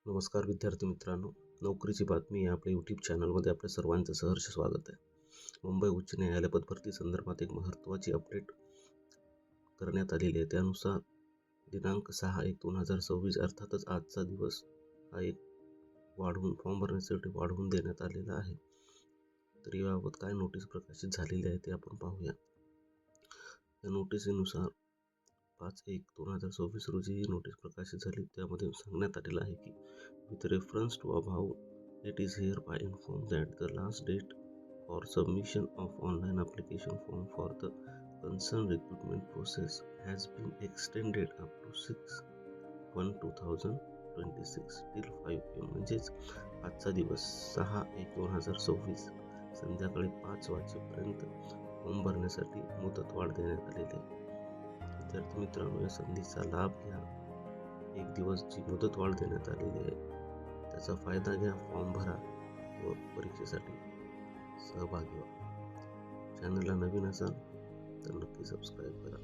नमस्कार विद्यार्थी मित्रांनो, नोकरीची बातमी या आपल्या यूट्यूब चॅनलमध्ये आपल्या सर्वांचं सहर्ष स्वागत आहे. मुंबई उच्च न्यायालय पदभरती संदर्भात एक महत्त्वाची अपडेट करण्यात आलेली आहे. त्यानुसार दिनांक 6/1/2026 अर्थातच आजचा दिवस हा एक फॉर्म भरण्यासाठी वाढवून देण्यात आलेला आहे. तर याबाबत काय नोटीस प्रकाशित झालेली आहे ते आपण पाहूया. या नोटिसीनुसार 5/1/2026 रोजी ही नोटीस प्रकाशित झाली. त्यामध्ये सांगण्यात आलेलं आहे की with reference to above, it is hereby informed that the last date for submission of online application form for the concerned recruitment process has been extended up to 6/1/2026 till 5 PM. म्हणजेच आजचा दिवस 6/1/2026 संध्याकाळी 5 वाजेपर्यंत फॉर्म भरण्यासाठी मुदतवाढ देण्यात आलेली आहे. विद्यार्थी मित्रांनो, या संधीचा लाभ घ्या. एक दिवस जी मुदतवाढ देण्यात आलेली आहे त्याचा फायदा घ्या, फॉर्म भरा व परीक्षेसाठी सहभागी व्हा. चॅनलला नवीन असाल तर नक्की सबस्क्राईब करा.